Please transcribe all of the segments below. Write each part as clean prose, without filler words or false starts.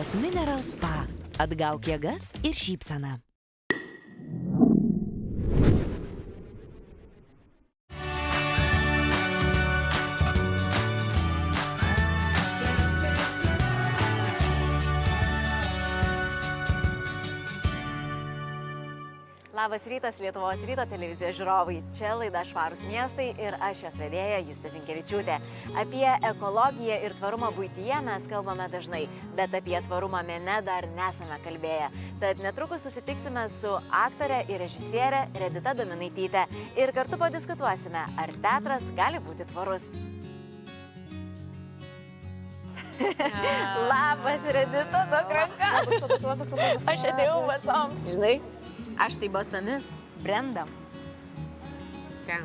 Nidos Mineral Spa. Atgauk jėgas ir šypseną. Labas rytas Lietuvos ryto televizijos žiūrovai. Čia laida Švarūs miestai ir aš jos vedėja Justė Zinkevičiūtė. Apie ekologiją ir tvarumą buityje mes kalbame dažnai, bet apie tvarumą mene dar nesame kalbėję. Tad netrukus susitiksime su aktorė ir režisierė Redita Dominaitytė ir kartu padiskutuosime, ar teatras gali būti tvarus. Labas Redita, duok ranką. Aš atėjau basom. Žinai? Aš tai basomis brendam. Ten.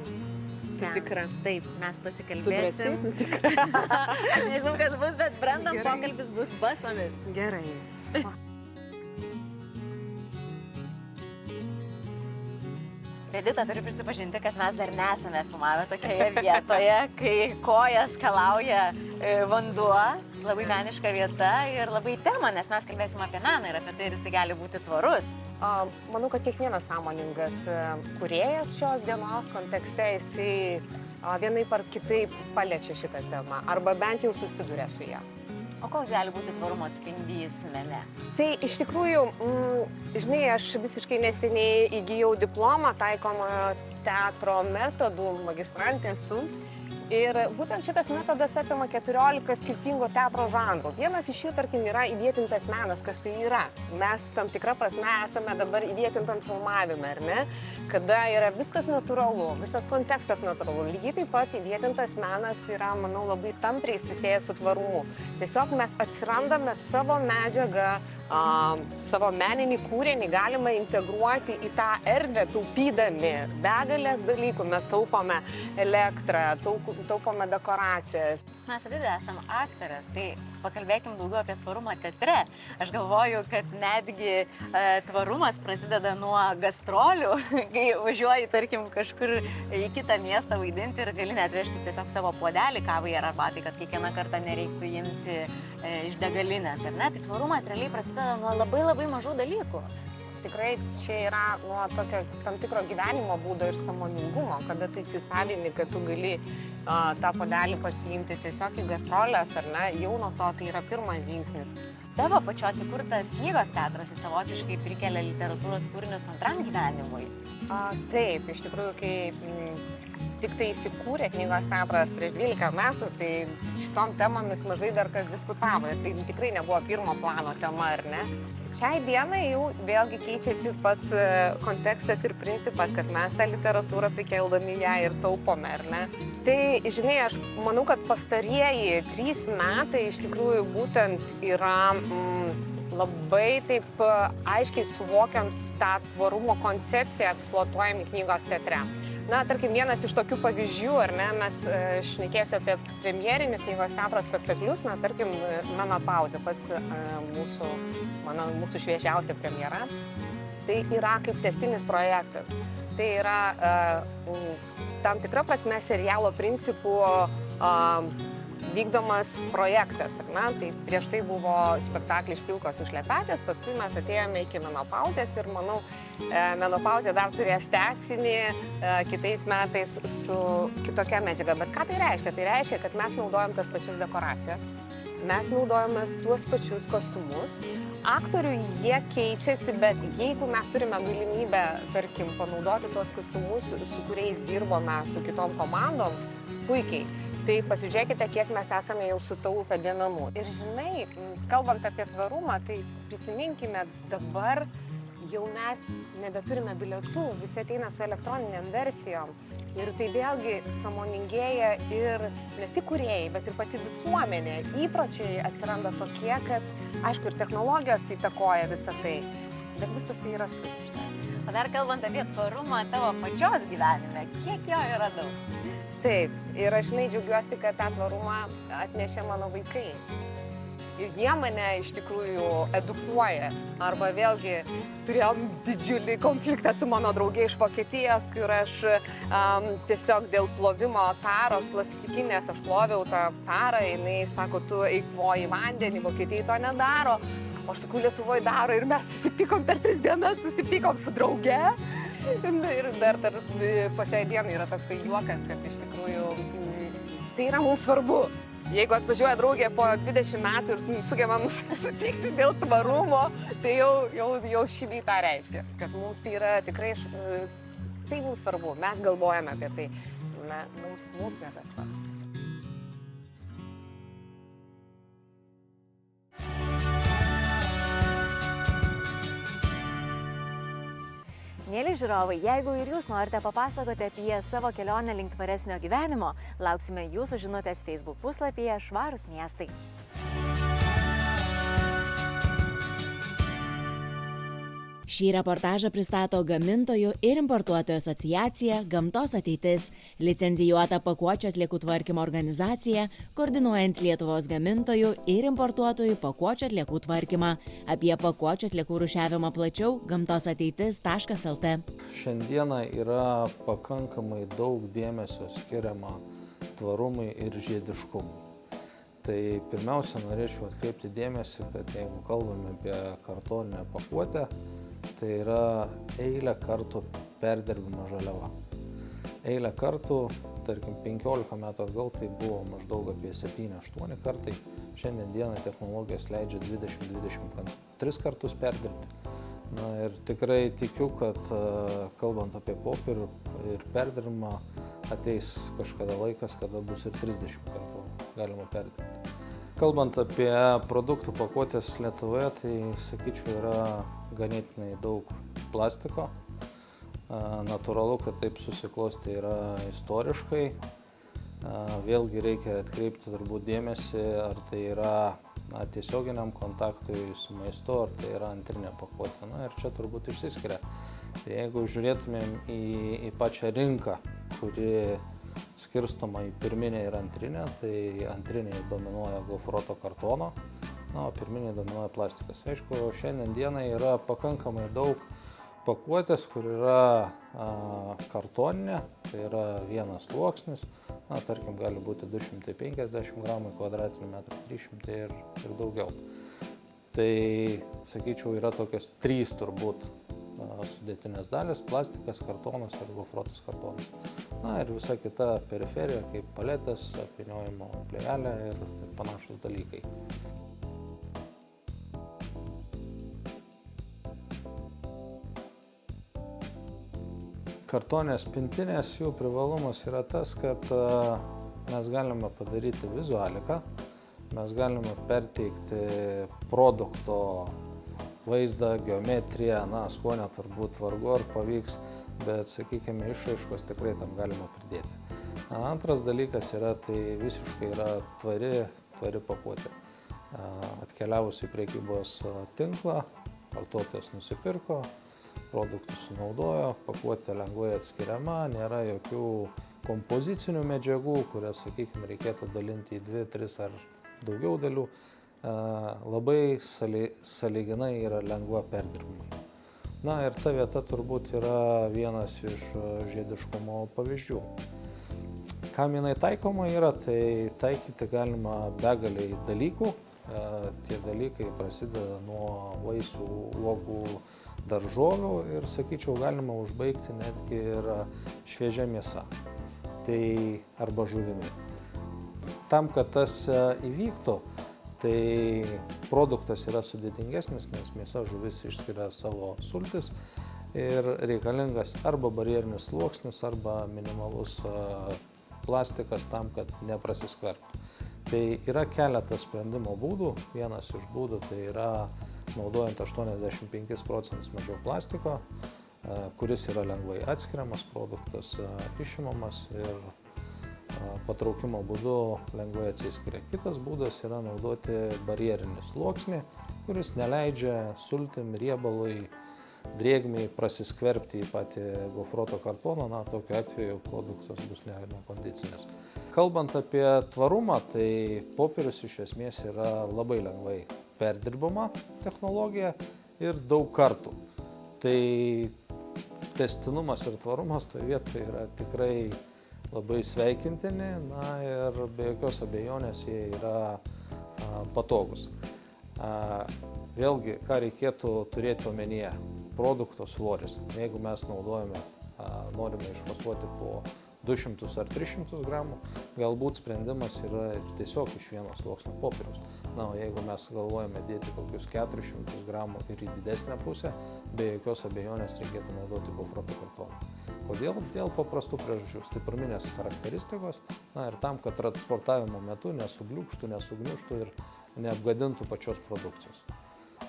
Tikra. Taip, mes pasikalbėsim. Tikra. Aš nežinau, kas bus, bet brendam pokalbis bus basomis. Gerai. Redita, turiu prisipažinti, kad mes dar nesame filmavę tokioje vietoje, kai kojas skalauja vanduo. Labai meniška vieta ir labai tema, nes mes kalbėsim apie meną ir apie tai, ar jis gali būti tvarus. Manau, kad kiekvienas sąmoningas kūrėjas šios dienos kontekste jisai vienaip ar kitaip paliečia šitą temą arba bent jau susiduria su ją. O koks gali būti tvarumo atspindys mene? Tai iš tikrųjų, žinai, aš visiškai neseniai įgijau diplomą taikomojo teatro metodų magistrantė esu. Ir būtent šitas metodas apima 14 skirtingų teatro žanrų. Vienas iš jų, tarkim, yra įvietintas menas, kas tai yra. Mes tam tikrą prasme esame dabar įvietintam filmavime, ar ne? Kada yra viskas natūralu, visas kontekstas natūralu. Lygiai taip pat įvietintas menas yra, manau, labai tampriai susijęs su tvarumu. Tiesiog mes atsirandame savo medžiagą, savo meninį kūrinį galima integruoti į tą erdvę, taupydami begalės dalykų. Mes taupome elektrą, taupome dekoracijas. Mes abi esame aktorės, tai pakalbėkim daugiau apie tvarumą teatre. Aš galvoju, kad netgi tvarumas prasideda nuo gastrolių, kai važiuoji, tarkim, kažkur į kitą miestą vaidinti ir gali net vežti tiesiog savo puodelį kavai ar arbatai, kad kiekvieną kartą nereiktų imti iš degalinės, ar ne? Tai tvarumas realiai prasideda nuo labai mažų dalykų. Tikrai čia yra nuo tokio tam tikro gyvenimo būdo ir sąmoningumo, kada tu įsisavini, kad tu gali tą puodelį pasiimti tiesiog į gastrolės, ar ne, jau nuo to tai yra pirmas žingsnis. Tavo pačios įkurtas knygos teatras savotiškai prikelia literatūros kūrinius antram gyvenimui. Taip, iš tikrųjų, kai tik tai įsikūrė knygos teatras prieš 12 metų, tai šitom temomis mažai dar kas diskutavo ir tai tikrai nebuvo pirmo plano tema, ar ne? Šiai dienai jau vėlgi keičiasi pats kontekstas ir principas, kad mes tą literatūrą prikeldami ją ir taupome, ar ne? Tai, žinai, aš manau, kad pastarieji 3 metai iš tikrųjų būtent yra labai taip aiškiai suvokiant tą tvarumo koncepciją eksploatuojami knygos teatre. Na, tarkim, vienas iš tokių pavyzdžių, ar ne, mes šnekėsiu apie premjerinius knygos teatro spektaklius, na, tarkim, Menopauzė, pas mūsų šviežiausia premjera. Tai yra kaip tęstinis projektas. Tai yra tam tikra prasme serialo principų vykdomas projektas, ar ne? Tai prieš tai buvo spektaklis Pilkos iš Lepetės, paskui mes atėjome iki Menopauzės ir manau, Menopauzė dar turės tęsinį kitais metais su kitokia medžiaga. Bet ką tai reiškia? Tai reiškia, kad mes naudojam tas pačias dekoracijas, mes naudojame tuos pačius kostiumus. Aktorių jie keičiasi, bet jeigu mes turime galimybę, tarkim, panaudoti tuos kostiumus, su kuriais dirbome su kitom komandom, puikiai. Tai pasižiūrėkite, kiek mes esame jau sutaupę dėmenų. Ir žinai, kalbant apie tvarumą, tai prisiminkime, dabar jau mes nebeturime bilietų, visi ateina su elektroniniam versijom. Ir tai vėlgi sąmoningėja ir ne tik kūrėjai, bet ir pati visuomenė. Įpročiai atsiranda tokie, kad, aišku, ir technologijos įtakoja visą tai, bet viskas tai yra surišta. O dar kalbant apie tvarumą tavo pačios gyvenime, kiek jo yra daug? Taip, ir aš džiaugiuosi, kad tą tvarumą atnešė mano vaikai. Ir jie mane iš tikrųjų edukuoja. Arba vėlgi turėjom didžiulį konfliktą su mano draugė iš Vokietijos, kur aš tiesiog dėl plovimo taros plastikinės, aš ploviau tą tarą, jinai sako, tu eikvoji vandenį, Vokietijai to nedaro. O aš sakau, Lietuvoje daro ir mes susipykom per 3 dienas, susipykom su drauge. Ir dar pačiai dienai yra toksai juokas, kad iš tikrųjų tai yra mums svarbu. Jeigu atvažiuoja draugė po 20 metų ir sugeba mus sutikti dėl tvarumo, tai jau šį bei tą reiškia, kad mums tai yra tikrai, tai mums svarbu, mes galvojame apie tai, mums ne tas pats. Mėly žiūrovai, jeigu ir jūs norite papasakoti apie savo kelionę link tvaresnio gyvenimo, lauksime jūsų žinutės Facebook puslapyje Švarūs miestai. Šį reportažą pristato Gamintojų ir importuotojų asociacija Gamtos ateitis, licencijuota pakuočių atliekų tvarkymo organizacija, koordinuojant Lietuvos gamintojų ir importuotojų pakuočių atliekų tvarkymą. Apie pakuočių atliekų rūšiavimą plačiau gamtosateitis.lt. Šiandieną yra pakankamai daug dėmesio skiriama tvarumui ir žiediškumui. Tai pirmiausia, norėčiau atkreipti dėmesį, kad jeigu kalbame apie kartoninę pakuotę, tai yra eilę kartų perdirbama žaliava. Eilę kartų, tarkim, 15 metų atgal tai buvo maždaug apie 7-8 kartai. Šiandien dienai technologijos leidžia 20-23 kartus perdirbti. Na ir tikrai tikiu, kad kalbant apie popierių ir perdirbimą, ateis kažkada laikas, kada bus ir 30 kartų galima perdirbti. Kalbant apie produktų pakuotės Lietuvoje, tai, sakyčiau, yra ganėtinai daug plastiko. Natūralu, kad taip susiklosti yra istoriškai. Vėlgi reikia atkreipti turbūt dėmesį, ar tai yra tiesioginiam kontaktui su maistu, ar tai yra antrinė pakuotė. Na ir čia turbūt išsiskiria. Tai jeigu žiūrėtumėm į pačią rinką, kuri skirstoma į pirminę ir antrinę, tai antrinėje dominuoja gofruoto kartono, o pirminėje dominuoja plastikas. Aišku, šiandien dienai yra pakankamai daug pakuotės, kur yra kartoninė, tai yra vienas sluoksnis, tarkim, gali būti 250 gramų kvadratinių metrų, 300 ir daugiau. Tai, sakyčiau, yra tokios 3 turbūt sudėtinės dalis – plastikas, kartonas ir gofruotas kartonas. Na ir visa kita periferija, kaip paletės, apvyniojimo plėvelė ir panašus dalykai. Kartonės pintinės, jų privalumas yra tas, kad mes galime padaryti vizualiką, mes galime perteikti produkto vaizdą, geometriją, skonio turbūt vargu ar pavyks, bet, sakykime, išraiškos tikrai tam galima pridėti. Antras dalykas yra, tai visiškai yra tvari pakuotė. Atkeliavus į prekybos tinklą, vartotojas nusipirko, produktus sunaudojo, pakuotė lengvai atskiriama, nėra jokių kompozicinių medžiagų, kurias, sakykime, reikėtų dalinti į 2, 3 ar daugiau dalių. Labai sąlyginai yra lengva perdirbimai. Na ir ta vieta turbūt yra vienas iš žiediškumo pavyzdžių. Kam jinai taikoma yra, tai taikyti galima begaliai dalykų. Tie dalykai prasideda nuo vaisių, uogų, daržovių ir, sakyčiau, galima užbaigti netgi ir šviežia mėsa, tai arba žuvimi. Tam, kad tas įvyktų, tai produktas yra sudėtingesnis, nes mėsa, žuvis išskiria savo sultis ir reikalingas arba barjerinis sluoksnis, arba minimalus plastikas tam, kad neprasiskverbtų. Tai yra keletas sprendimo būdų. Vienas iš būdų tai yra naudojant 85% mažiau plastiko, kuris yra lengvai atskiriamas, produktas išimamas ir patraukimo būdu lengvai atsiskiria. Kitas būdas yra naudoti barjerinį sluoksnį, kuris neleidžia sultim, riebalui, drėgmiai prasiskverbti į patį gofruoto kartoną, tokiu atveju produktas bus nekondicinis. Kalbant apie tvarumą, tai popierius iš esmės yra labai lengvai perdirbama technologija ir daug kartų. Tai tęstinumas ir tvarumas toje vietoje yra tikrai labai sveikintini, ir be jokios abejonės jie yra patogus. Vėlgi, ką reikėtų turėti omenyje, produkto svoris. Jeigu mes naudojame, norime išmatuoti po 200 ar 300 gramų, galbūt sprendimas yra ir tiesiog iš vieno sluoksnio popieriaus. Na, o jeigu mes galvojame dėti kokius 400 gramų ir į didesnę pusę, be jokios abejonės reikėtų naudoti gofruotą kartoną. Kodėl? Dėl paprastų priežasčių. Stipraminės charakteristikos, na ir tam, kad transportavimo metu nesubliūkštų, nesugniuštų ir neapgadintų pačios produkcijos.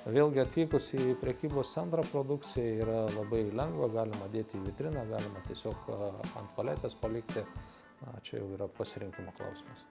Vėlgi atvykus į prekybos centrą produkcija yra labai lengva, galima dėti į vitriną, galima tiesiog ant paletės palikti, na, čia jau yra pasirinkimo klausimas.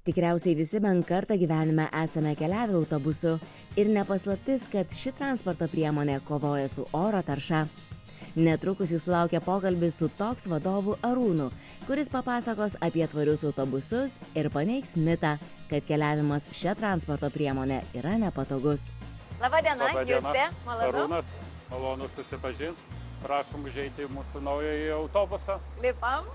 Tikriausiai visi bent kartą gyvenime esame keliavę autobusu ir nepaslaptis, kad ši transporto priemonė kovoja su oro tarša. Netrukus jūsų laukia pokalbis su TOKS vadovu Arūnu, kuris papasakos apie tvarius autobusus ir paneigs mitą, kad keliavimas šia transporto priemonė yra nepatogus. Labadiena, Justė, malonu. Arūnas, malonu susipažinti. Prašom užeiti į mūsų naująjį autobusą. Lipam.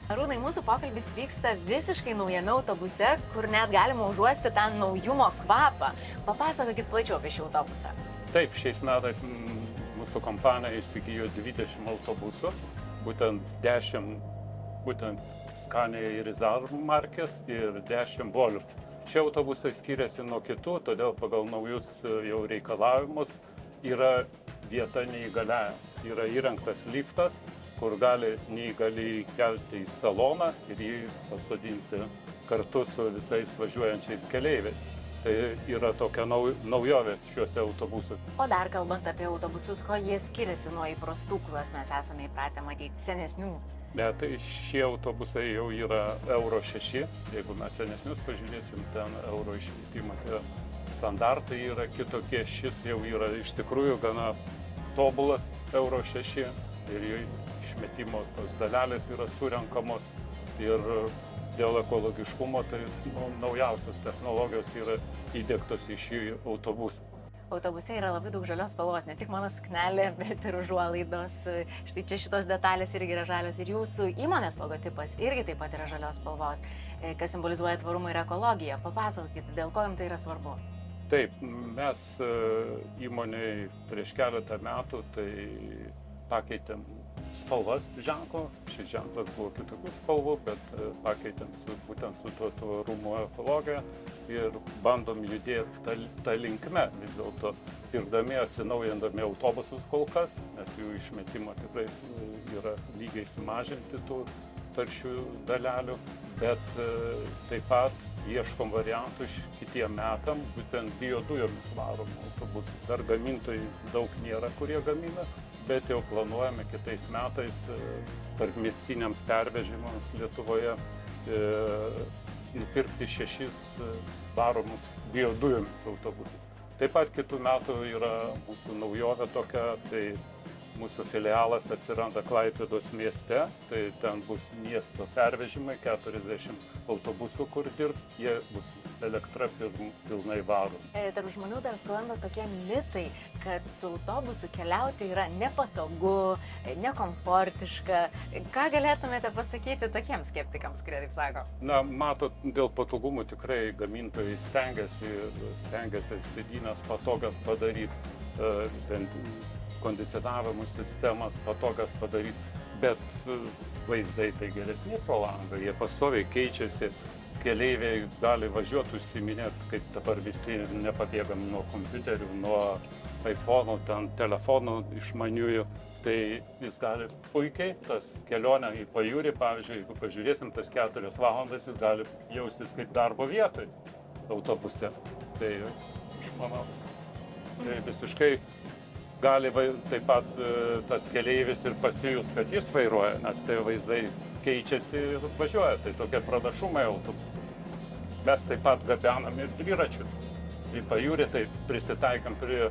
Arūnai, mūsų pokalbis vyksta visiškai naujame autobuse, kur net galima užuosti tą naujumo kvapą. Papasakokit plačiau apie šį autobusą. Taip, šiais metais mūsų kompanija įsigijo 20 autobusų, būtent 10 Scania ir Rizal markės ir 10 Volvo. Šie autobusai skiriasi nuo kitų, todėl pagal naujus jau reikalavimus yra vieta neįgaliajam. Yra įrengtas liftas, kur gali neįgaliai kelti į saloną ir jį pasodinti kartu su visais važiuojančiais keleiviais. Tai yra tokia naujovė šiuose autobusuose. O dar kalbant apie autobusus, ko jie skiriasi nuo įprastų, kuriuos mes esame įpratę matyti, senesnių? Bet tai šie autobusai jau yra Euro 6, jeigu mes senesnius pažiūrėsim, ten Euro išmetimo standartai yra kitokie, šis jau yra iš tikrųjų gana tobulas Euro 6 ir išmetimo tos dalelės yra surenkamos ir dėl ekologiškumo tai naujausios technologijos yra įdiegtos į šį autobusą. Autobuse yra labai daug žalios spalvos, ne tik mano suknelė, bet ir užuolaidos. Štai čia šitos detalės irgi yra žalios ir jūsų įmonės logotipas irgi taip pat yra žalios spalvos, kas simbolizuoja tvarumą ir ekologiją. Papasakokit, dėl ko jums tai yra svarbu? Taip, mes įmonėj prieš keletą metų tai pakeitėm spalvas ženklo. Šis ženklas buvo kitokių spalvų, bet pakeitėm būtent su tuo tvarumo ekologija ir bandom judėti tą linkme vis dėlto, pirkdami, atsinaujindami autobusus kol kas, nes jų išmetimo tikrai yra lygiai sumažinti tų taršių dalelių, bet taip pat ieškom variantų kitiem metam, būtent biodujomis varomų autobusų. Dar gamintojai daug nėra, kurie gamina, bet jau planuojame kitais metais tarpmiestiniams pervežimams Lietuvoje nupirkti 6 varomus biodujomis autobusus. Taip pat kitų metų yra mūsų naujovė tokia, tai mūsų filialas atsiranda Klaipėdos mieste, tai ten bus miesto pervežimai, 40 autobusų, kur dirbs, jie bus elektra pilnai varomi. Tarp žmonių dar sklando tokie mitai, kad su autobusu keliauti yra nepatogu, nekomfortiška. Ką galėtumėte pasakyti tokiems skeptikams, kurie taip sako? Na, matot, dėl patogumų tikrai gamintojai stengiasi sėdynės patogias padaryti, kondicionavimo sistemas patogias padaryti, bet vaizdai tai geresni pro langą, jie pastoviai keičiasi, keleiviai gali važiuoti užsiminėti, kaip dabar visi nepabėgam nuo kompiuterių, nuo iPhone'ų, ten telefonų išmaniųjų, tai jis gali puikiai, tas kelionė į pajūrį, pavyzdžiui, jeigu pažiūrėsim tas 4 valandas, jis gali jaustis kaip darbo vietoj autobuse. Tai aš manau, tai visiškai gali taip pat tas keleivis ir pasijus, kad jis vairuoja, nes tai vaizdai keičiasi ir važiuoja. Tai tokie pranašumai autobusų. Mes taip pat gabenam ir dviračius. Į pajūrį tai prisitaikam prie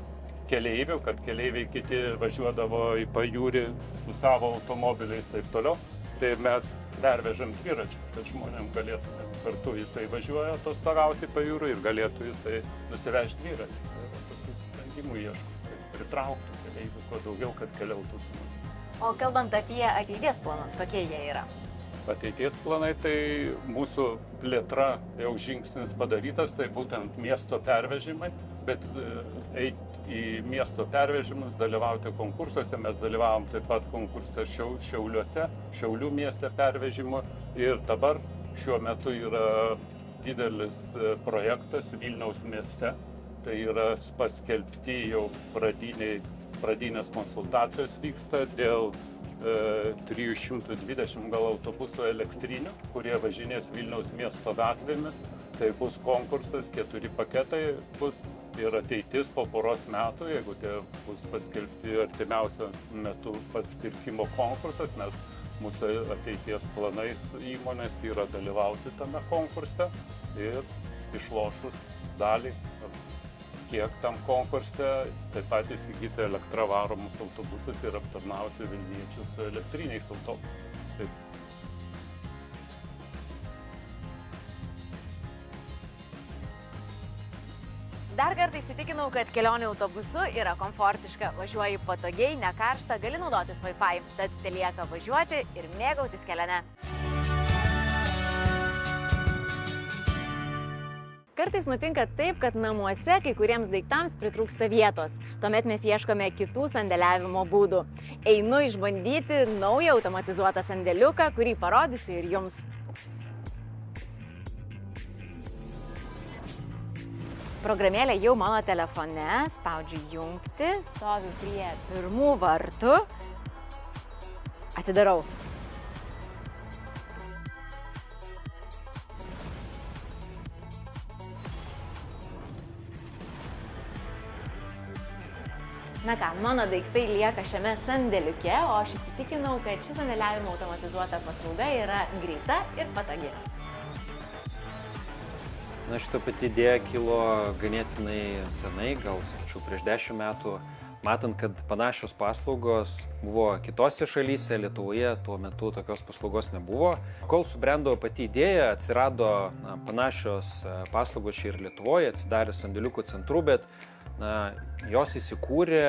keleivių, kad keleiviai kiti važiuodavo į pajūrį su savo automobiliais taip toliau. Tai mes pervežam dviračius, kad žmonėm galėtume kartu jisai važiuoja atostogauti pajūrį ir galėtų jisai nusivežti dviratį. Tai yra tokių sprendimų ieško, kad pritrauktų keleivių kuo daugiau, kad keliautų su mumis. O kalbant apie ateities planus, kokie jie yra? Ateities planai, tai mūsų plėtra jau žingsnis padarytas, tai būtent miesto pervežimai, bet eiti į miesto pervežimus, dalyvauti konkursuose, mes dalyvavom taip pat konkurse Šiauliuose, Šiaulių mieste pervežimo ir dabar šiuo metu yra didelis projektas Vilniaus mieste, tai yra paskelbti jau pradinės konsultacijos vyksta dėl 320 gal autobusų elektrinių, kurie važinės Vilniaus miesto gatvėmis. Tai bus konkursas, 4 paketai bus ir ateitis po poros metų, jeigu tie bus paskelbti artimiausio metu pats pirkimo konkursas, nes mūsų ateities planais įmonės yra dalyvauti tame konkurse ir išlošus dalį, kiek tam konkurse, taip pat įsigyti elektra varomus autobusus ir aptarnauti vilniečius su elektriniais autobusais. Dar kartą įsitikinau, kad kelionė autobusu yra komfortiška, važiuoji patogiai, nekaršta, gali naudotis Wi-Fi, tad telieka važiuoti ir mėgautis kelione. Kartais nutinka taip, kad namuose kai kuriems daiktams pritrūksta vietos. Tuomet mes ieškome kitų sandėliavimo būdų. Einu išbandyti naują automatizuotą sandėliuką, kurį parodysiu ir jums. Programėlė jau mano telefone, spaudžiu jungti, stoviu prie pirmų vartų, atidarau. Na ką, mano daiktai lieka šiame sandėliuke, o aš įsitikinau, kad ši sandėliavimo automatizuota paslauga yra greita ir patogi. Na, šita pati idėja kilo ganėtinai senai, gal sakyčiau prieš 10 metų, matant, kad panašios paslaugos buvo kitose šalyse, Lietuvoje tuo metu tokios paslaugos nebuvo. Kol subrendo pati idėja, atsirado panašios paslaugos čia ir Lietuvoje, atsidarė sandėliukų centrų, bet jos įsikūrė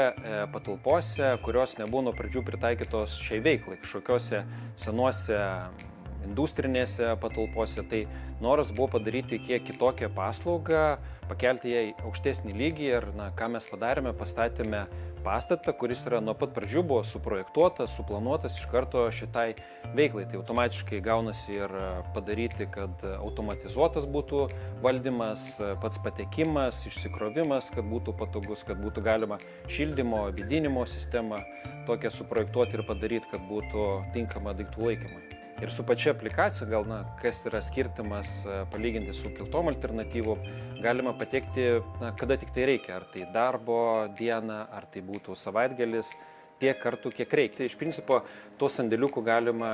patalpose, kurios nebuvo nuo pradžių pritaikytos šiai veiklai, kažkokiose senuose industrinėse patalpose. Tai noras buvo padaryti kiek kitokią paslaugą, pakelti ją į aukštesnį lygį ir ką mes padarėme, pastatėme pastatą, kuris yra nuo pat pradžių buvo suprojektuotas, suplanuotas iš karto šitai veiklai. Tai automatiškai gaunasi ir padaryti, kad automatizuotas būtų valdymas, pats patekimas, išsikrovimas, kad būtų patogus, kad būtų galima šildymo, vėdinimo sistemą tokią suprojektuoti ir padaryti, kad būtų tinkama daiktų laikymui. Ir su pačia aplikacija, gal kas yra skirtumas palyginti su kitom alternatyvom, galima patekti, kada tik tai reikia, ar tai darbo diena, ar tai būtų savaitgalis, tiek kartų, kiek reikia. Tai iš principo, to sandėliukų galima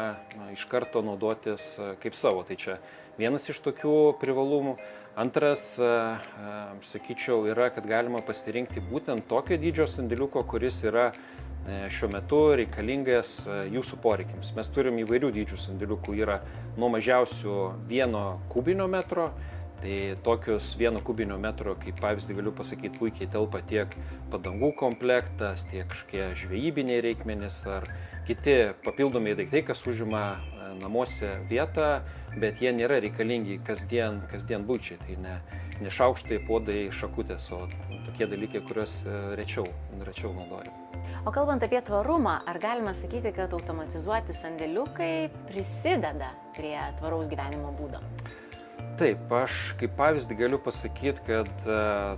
iš karto naudotis kaip savo. Tai čia vienas iš tokių privalumų. Antras, sakyčiau, yra, kad galima pasirinkti būtent tokio dydžio sandėliuko, kuris yra šiuo metu reikalingas jūsų poreikiams. Mes turim įvairių dydžių sandėliukų, yra nuo mažiausių 1 kubinio metro, tai tokius 1 kubinio metro, kaip pavyzdį galiu pasakyti, puikiai telpa tiek padangų komplektas, tiek kažkokie žvejybiniai reikmenys ar kiti papildomi daiktai, kas užima namuose vietą, bet jie nėra reikalingi kasdien būčiai. Tai ne šaukštai, puodai, šakutės, o tokie dalykai, kuriuos rečiau naudoju. O kalbant apie tvarumą, ar galima sakyti, kad automatizuoti sandėliukai prisideda prie tvaraus gyvenimo būdo? Taip, aš kaip pavyzdį galiu pasakyti, kad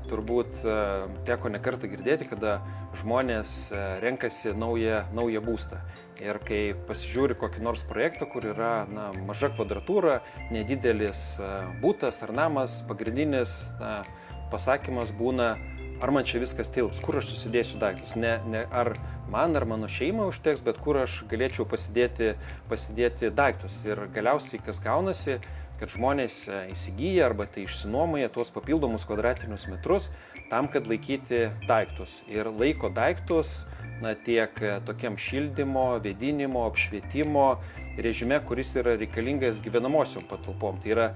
turbūt teko ne kartą girdėti, kada žmonės renkasi naują būstą. Ir kai pasižiūri kokį nors projektą, kur yra maža kvadratūra, nedidelis būtas ar namas, pagrindinis pasakymas būna, ar man čia viskas tilps, kur aš susidėsiu daiktus, ne ar man ar mano šeimai užteks, bet kur aš galėčiau pasidėti daiktus. Ir galiausiai kas gaunasi, kad žmonės įsigyja arba tai išsinuomoja tuos papildomus kvadratinius metrus tam, kad laikyti daiktus. Ir laiko daiktus tiek tokiam šildymo, vėdinimo, apšvietimo režime, kuris yra reikalingas gyvenamosiom patalpom. Tai yra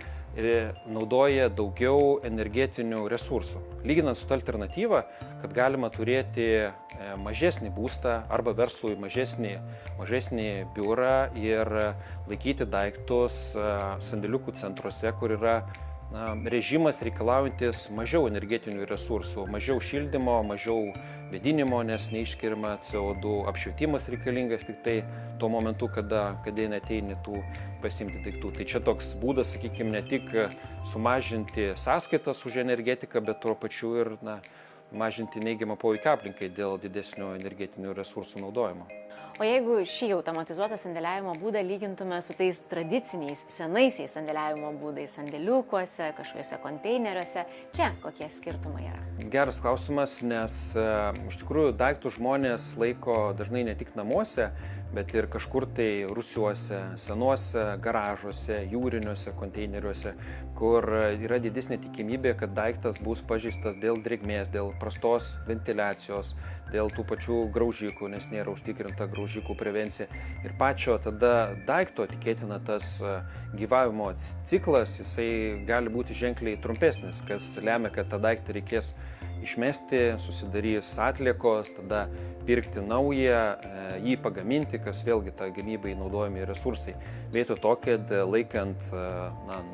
naudoja daugiau energetinių resursų. Lyginant su ta alternatyva, kad galima turėti mažesnį būstą arba verslui mažesnį biurą ir laikyti daiktus sandėliukų centruose, kur yra režimas reikalaujantis mažiau energetinių resursų, mažiau šildymo, mažiau vėdinimo, nes neišskiriama CO2, apšvietimas reikalingas tik tai tuo momentu, kada ateini tų pasimti daiktų. Tai čia toks būdas, sakykime, ne tik sumažinti sąskaitas už energetiką, bet tuo pačiu ir mažinti neigiamą poveikį aplinkai dėl didesnio energetinių resursų naudojimo. O jeigu šį automatizuotą sandėliavimo būdą lygintume su tais tradiciniais, senaisiais sandėliavimo būdais, sandėliukuose, kažkokiuose konteineriuose, čia kokie skirtumai yra? Geras klausimas, nes iš tikrųjų daiktų žmonės laiko dažnai ne tik namuose, bet ir kažkur tai rūsiuose, senuose garažuose, jūriniuose konteineriuose, kur yra didesnė tikimybė, kad daiktas bus pažeistas dėl drėgmės, dėl prastos ventiliacijos, dėl tų pačių graužikų, nes nėra užtikrinta graužikų prevencija. Ir pačio tada daikto tikėtina tas gyvavimo ciklas, jisai gali būti ženkliai trumpesnis, kas lemia, kad tą daiktą reikės išmesti, susidarys atliekos, tada pirkti naują, jį pagaminti, kas vėlgi tą gamybai naudojami resursai. Vietoj to, kad laikant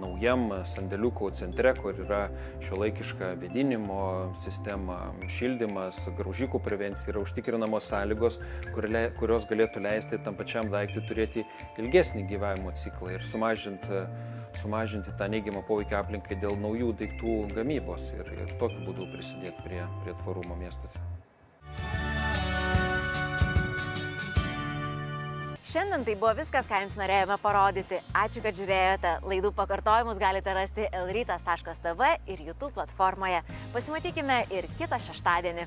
naujam sandėliukų centre, kur yra šiuolaikiška vėdinimo sistema, šildymas, graužikų prevencija, yra užtikrinamos sąlygos, kurios galėtų leisti tam pačiam daiktui turėti ilgesnį gyvavimo ciklą ir sumažinti tą neigiamą poveikį aplinkai dėl naujų daiktų gamybos ir tokiu būdu prisidėti prie tvarumo miestuose. Šiandien tai buvo viskas, ką jums norėjome parodyti. Ačiū, kad žiūrėjote. Laidų pakartojimus galite rasti lrytas.tv ir YouTube platformoje. Pasimatykime ir kitą šeštadienį.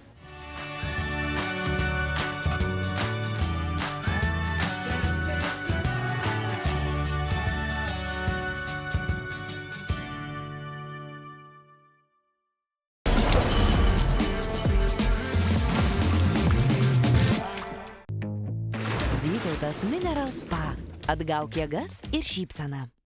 Vytautas Mineral Spa. Atgauk jėgas ir šypseną.